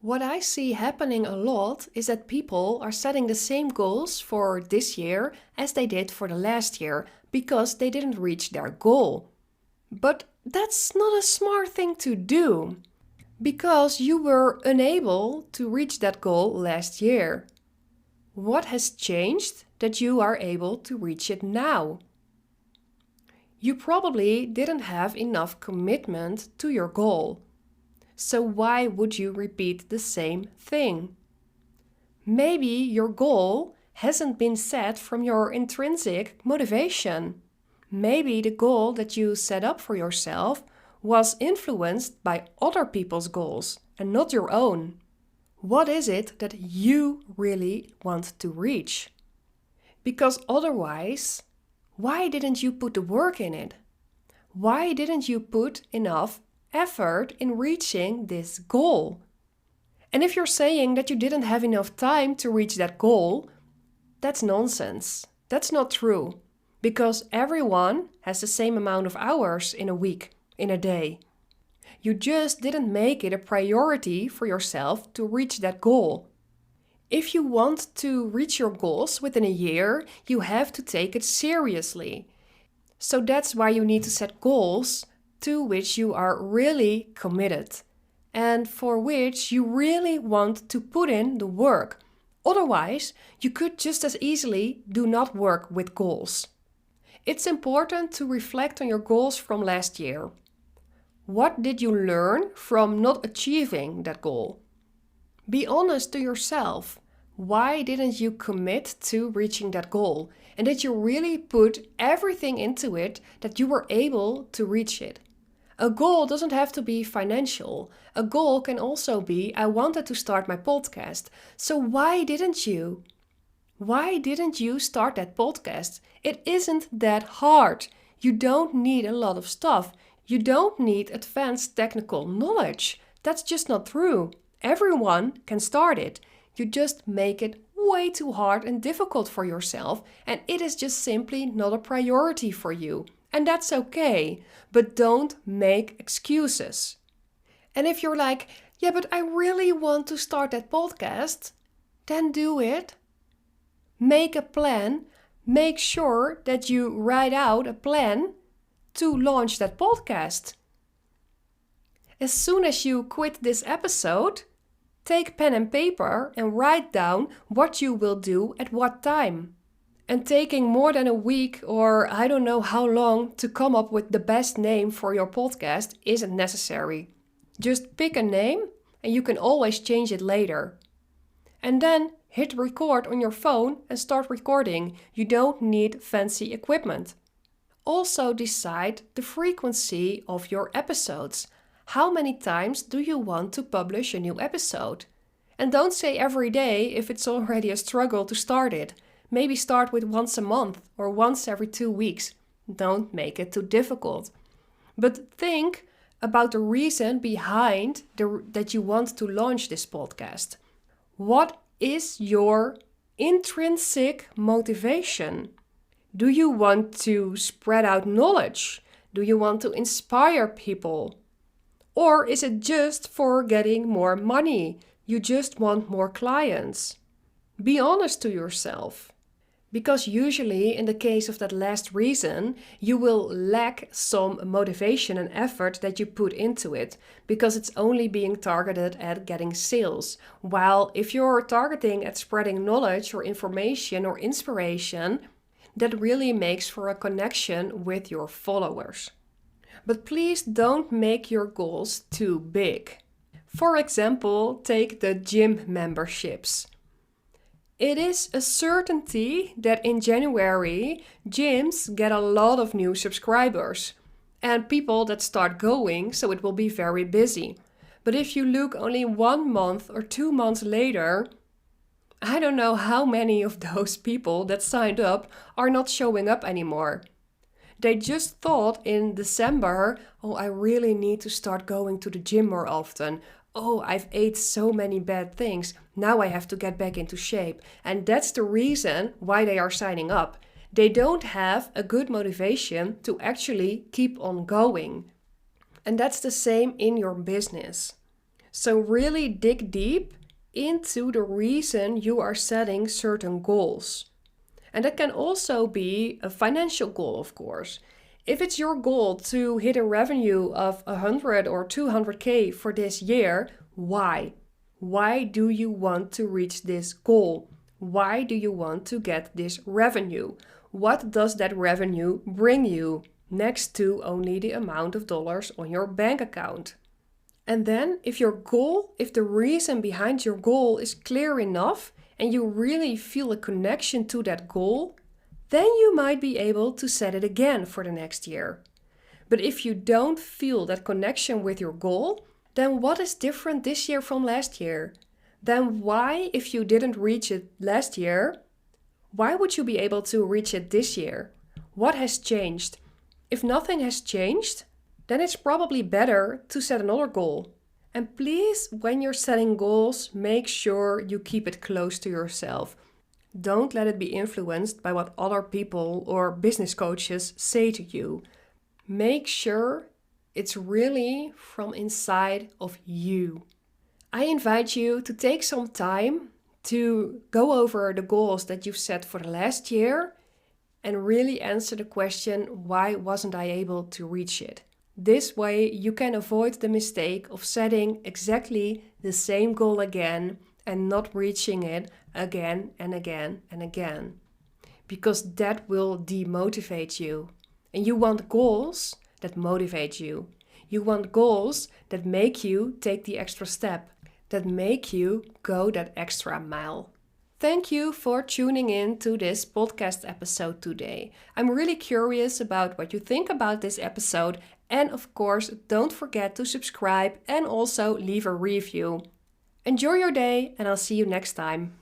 What I see happening a lot is that people are setting the same goals for this year as they did for the last year because they didn't reach their goal. But that's not a smart thing to do because you were unable to reach that goal last year. What has changed that you are able to reach it now? You probably didn't have enough commitment to your goal. So why would you repeat the same thing? Maybe your goal hasn't been set from your intrinsic motivation. Maybe the goal that you set up for yourself was influenced by other people's goals and not your own. What is it that you really want to reach? Because otherwise, why didn't you put the work in it? Why didn't you put enough effort in reaching this goal? And if you're saying that you didn't have enough time to reach that goal, that's nonsense. That's not true. Because everyone has the same amount of hours in a week, in a day. You just didn't make it a priority for yourself to reach that goal. If you want to reach your goals within a year, you have to take it seriously. So that's why you need to set goals to which you are really committed and for which you really want to put in the work. Otherwise, you could just as easily do not work with goals. It's important to reflect on your goals from last year. What did you learn from not achieving that goal? Be honest to yourself. Why didn't you commit to reaching that goal? And did you really put everything into it that you were able to reach it? A goal doesn't have to be financial. A goal can also be, I wanted to start my podcast. So why didn't you? Why didn't you start that podcast? It isn't that hard. You don't need a lot of stuff. You don't need advanced technical knowledge. That's just not true. Everyone can start it. You just make it way too hard and difficult for yourself, and it is just simply not a priority for you. And that's okay, but don't make excuses. And if you're like, yeah, but I really want to start that podcast, then do it. Make a plan. Make sure that you write out a plan to launch that podcast. As soon as you quit this episode, take pen and paper and write down what you will do at what time. And taking more than a week or I don't know how long to come up with the best name for your podcast isn't necessary. Just pick a name and you can always change it later. And then hit record on your phone and start recording. You don't need fancy equipment. Also decide the frequency of your episodes. How many times do you want to publish a new episode? And don't say every day if it's already a struggle to start it. Maybe start with once a month or once every 2 weeks. Don't make it too difficult. But think about the reason behind that you want to launch this podcast. What is your intrinsic motivation? Do you want to spread out knowledge? Do you want to inspire people? Or is it just for getting more money? You just want more clients? Be honest to yourself. Because usually in the case of that last reason, you will lack some motivation and effort that you put into it because it's only being targeted at getting sales. While if you're targeting at spreading knowledge or information or inspiration, that really makes for a connection with your followers. But please don't make your goals too big. For example, take the gym memberships. It is a certainty that in January, gyms get a lot of new subscribers and people that start going, so it will be very busy. But if you look only 1 month or 2 months later, I don't know how many of those people that signed up are not showing up anymore. They just thought in December, oh, I really need to start going to the gym more often. Oh, I've ate so many bad things. Now I have to get back into shape. And that's the reason why they are signing up. They don't have a good motivation to actually keep on going. And that's the same in your business. So really dig deep into the reason you are setting certain goals. And that can also be a financial goal, of course. If it's your goal to hit a revenue of 100 or 200K for this year, why? Why do you want to reach this goal? Why do you want to get this revenue? What does that revenue bring you next to only the amount of dollars on your bank account? And then if the reason behind your goal is clear enough and you really feel a connection to that goal, then you might be able to set it again for the next year. But if you don't feel that connection with your goal, then what is different this year from last year? Then why, if you didn't reach it last year, why would you be able to reach it this year? What has changed? If nothing has changed, then it's probably better to set another goal. And please, when you're setting goals, make sure you keep it close to yourself. Don't let it be influenced by what other people or business coaches say to you. Make sure it's really from inside of you. I invite you to take some time to go over the goals that you've set for the last year and really answer the question, why wasn't I able to reach it? This way you can avoid the mistake of setting exactly the same goal again and not reaching it again and again and again. Because that will demotivate you. And you want goals that motivate you. You want goals that make you take the extra step, that make you go that extra mile. Thank you for tuning in to this podcast episode today. I'm really curious about what you think about this episode. And of course, don't forget to subscribe and also leave a review. Enjoy your day and I'll see you next time.